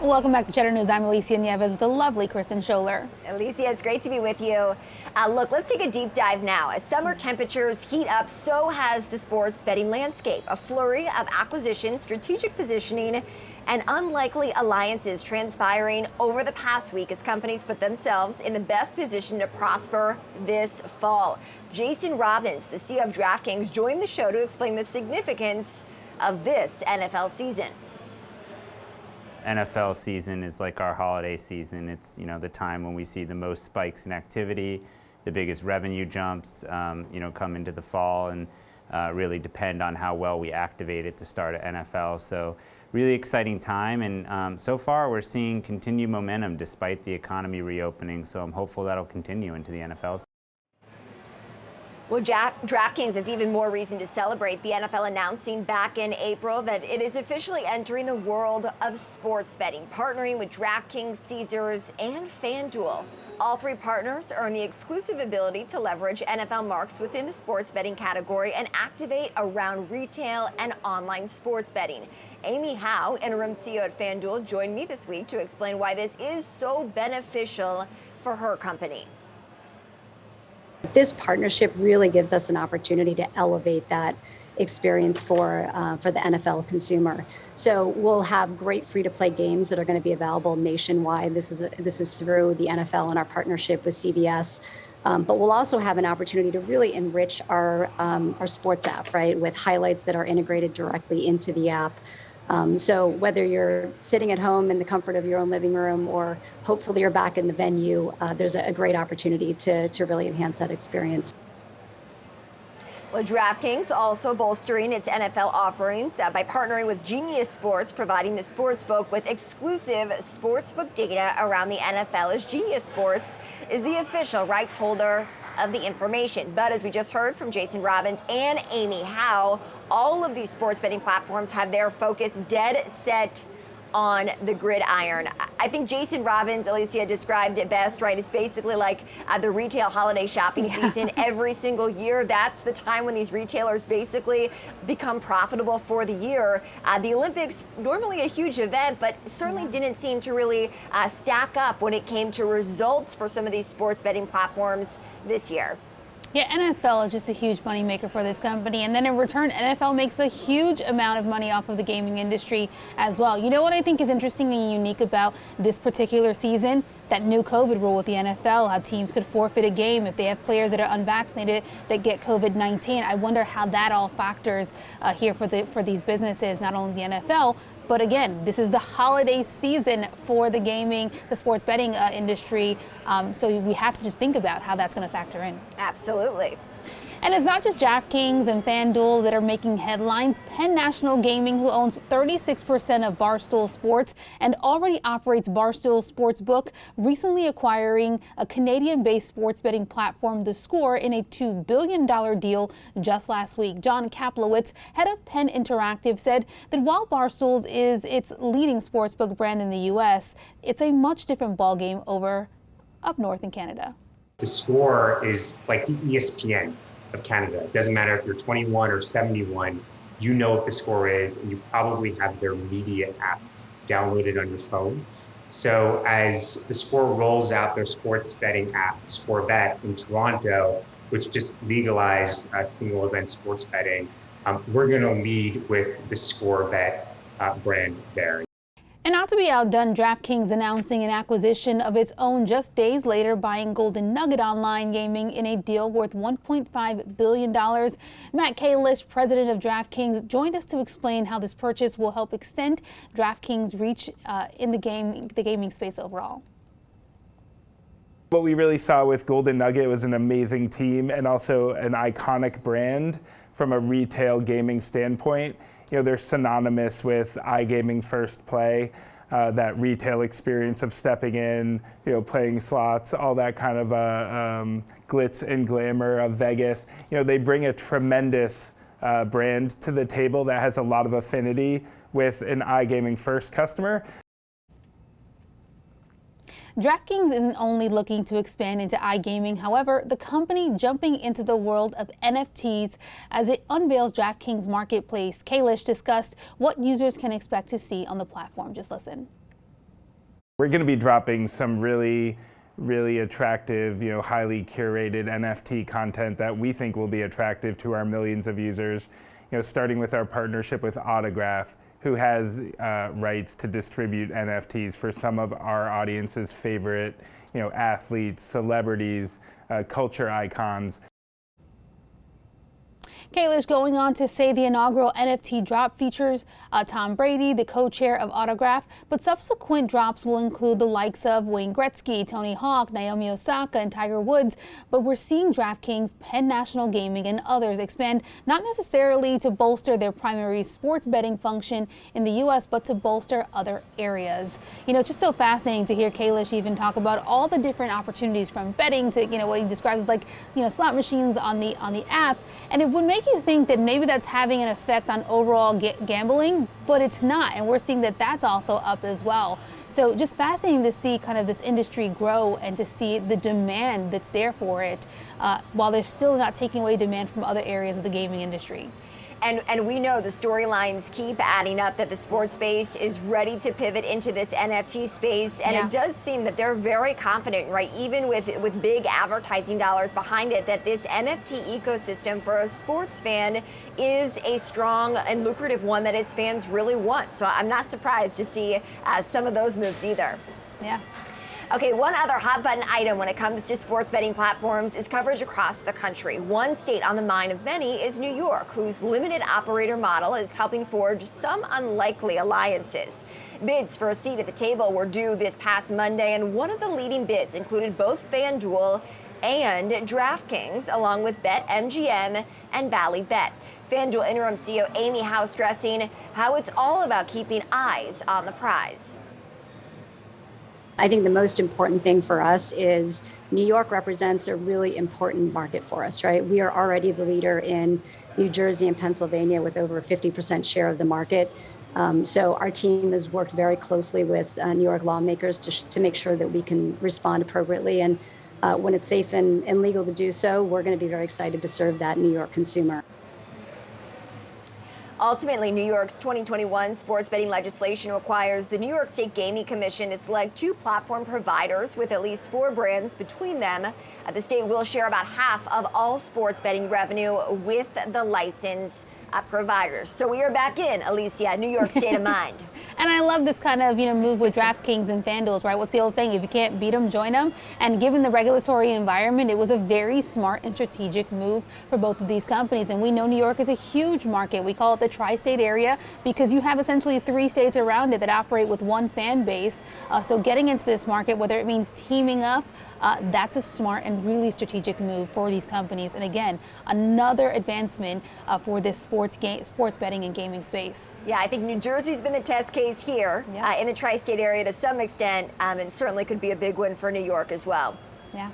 Welcome back to Cheddar News. I'm Alicia Nieves with the lovely Kristen Scholer. Alicia, it's great to be with you. Look, let's take a deep dive now. As summer temperatures heat up, so has the sports betting landscape. A flurry of acquisitions, strategic positioning, and unlikely alliances transpiring over the past week as companies put themselves in the best position to prosper this fall. Jason Robbins, the CEO of Draftkings, joined the show to explain the significance of this NFL season. NFL season is like our holiday season. It's, the time when we see the most spikes in activity, the biggest revenue jumps, come into the fall and really depend on how well we activate at the start of NFL. So really exciting time, and so far we're seeing continued momentum despite the economy reopening. So I'm hopeful that'll continue into the NFL. Well, Draftkings has even more reason to celebrate. The NFL announcing back in April that it is officially entering the world of sports betting, partnering with Draftkings, Caesars, and Fanduel. All three partners earn the exclusive ability to leverage NFL marks within the sports betting category and activate around retail and online sports betting. Amy Howe, interim CEO at Fanduel, joined me this week to explain why this is so beneficial for her company. This partnership really gives us an opportunity to elevate that experience for the NFL consumer. So we'll have great free-to-play games that are going to be available nationwide. This is through the NFL and our partnership with CBS. But we'll also have an opportunity to really enrich our sports app, right, with highlights that are integrated directly into the app. So whether you're sitting at home in the comfort of your own living room or hopefully you're back in the venue, there's a great opportunity to really enhance that experience. Well, Draftkings also bolstering its NFL offerings by partnering with Genius Sports, providing the sportsbook with exclusive sportsbook data around the NFL, as Genius Sports is the official rights holder of the information. But as we just heard from Jason Robbins and Amy Howe, all of these sports betting platforms have their focus dead set on the gridiron. I think Jason Robbins, Alicia, described it best, right? It's basically like the retail holiday shopping season every single year. That's the time when these retailers basically become profitable for the year. The Olympics, normally a huge event, but certainly didn't seem to really stack up when it came to results for some of these sports betting platforms this year. Yeah, NFL is just a huge moneymaker for this company. And then in return, NFL makes a huge amount of money off of the gaming industry as well. You know what I think is interesting and unique about this particular season? That new COVID rule with the NFL, how teams could forfeit a game if they have players that are unvaccinated that get COVID-19. I wonder how that all factors here for these businesses, not only the NFL, but again, this is the holiday season for the gaming, the sports betting industry. So we have to just think about how that's going to factor in. Absolutely. And it's not just Draftkings and Fanduel that are making headlines. Penn National Gaming, who owns 36% of Barstool Sports and already operates Barstool Sportsbook, recently acquiring a Canadian-based sports betting platform, The Score, in a $2 billion deal just last week. John Kaplowitz, head of Penn Interactive, said that while Barstool's is its leading sportsbook brand in the U.S., it's a much different ballgame over up north in Canada. The Score is like the ESPN of Canada. It doesn't matter if you're 21 or 71, you know what The Score is, and you probably have their media app downloaded on your phone. So as The Score rolls out their sports betting app, Score Bet, in Toronto, which just legalized single event sports betting, we're going to lead with the Score Bet brand there. And not to be outdone, Draftkings announcing an acquisition of its own just days later, buying Golden Nugget Online Gaming in a deal worth $1.5 billion. Matt Kalish, president of Draftkings, joined us to explain how this purchase will help extend Draftkings' reach in the gaming space overall. What we really saw with Golden Nugget was an amazing team and also an iconic brand from a retail gaming standpoint. They're synonymous with iGaming first play, that retail experience of stepping in, playing slots, all that kind of glitz and glamour of Vegas. They bring a tremendous brand to the table that has a lot of affinity with an iGaming first customer. Draftkings isn't only looking to expand into iGaming. However, the company jumping into the world of NFTs as it unveils Draftkings Marketplace. Kalish discussed what users can expect to see on the platform. Just listen. We're going to be dropping some really attractive, highly curated NFT content that we think will be attractive to our millions of users. Starting with our partnership with Autograph, who has rights to distribute NFTs for some of our audience's favorite, athletes, celebrities, culture icons. Kayla's going on to say the inaugural NFT drop features Tom Brady, the co-chair of Autograph, but subsequent drops will include the likes of Wayne Gretzky, Tony Hawk, Naomi Osaka, and Tiger Woods. But we're seeing Draftkings, Penn National Gaming, and others expand not necessarily to bolster their primary sports betting function in the U.S., but to bolster other areas. It's just so fascinating to hear Kayla even talk about all the different opportunities from betting to what he describes as like slot machines on the app, and it would make you think that maybe that's having an effect on overall gambling, but it's not, and we're seeing that that's also up as well. So just fascinating to see kind of this industry grow and to see the demand that's there for it, while they're still not taking away demand from other areas of the gaming industry. And we know the storylines keep adding up that the sports space is ready to pivot into this NFT space. And It does seem that they're very confident, right, even with big advertising dollars behind it, that this NFT ecosystem for a sports fan is a strong and lucrative one that its fans really want. So I'm not surprised to see some of those moves either. Yeah. Okay, one other hot button item when it comes to sports betting platforms is coverage across the country. One state on the mind of many is New York, whose limited operator model is helping forge some unlikely alliances. Bids for a seat at the table were due this past Monday, and one of the leading bids included both Fanduel and Draftkings, along with BetMGM and Valley Bet. Fanduel interim CEO Amy Howe stressing how it's all about keeping eyes on the prize. I think the most important thing for us is New York represents a really important market for us, right? We are already the leader in New Jersey and Pennsylvania with over a 50% share of the market. So our team has worked very closely with New York lawmakers to make sure that we can respond appropriately. And when it's safe and legal to do so, we're going to be very excited to serve that New York consumer. Ultimately, New York's 2021 sports betting legislation requires the New York State Gaming Commission to select 2 platform providers with at least 4 brands between them. The state will share about half of all sports betting revenue with the license providers. So we are back in, Alicia, New York state of mind. And I love this kind of move with Draftkings and Fanduel, right? What's the old saying? If you can't beat them, join them. And given the regulatory environment, it was a very smart and strategic move for both of these companies. And we know New York is a huge market. We call it the tri-state area because you have essentially 3 states around it that operate with one fan base. So getting into this market, whether it means teaming up, that's a smart and really strategic move for these companies. And again, another advancement for this sports betting and gaming space. Yeah, I think New Jersey's been the test case here in the tri-state area to some extent, and certainly could be a big one for New York as well. Yeah.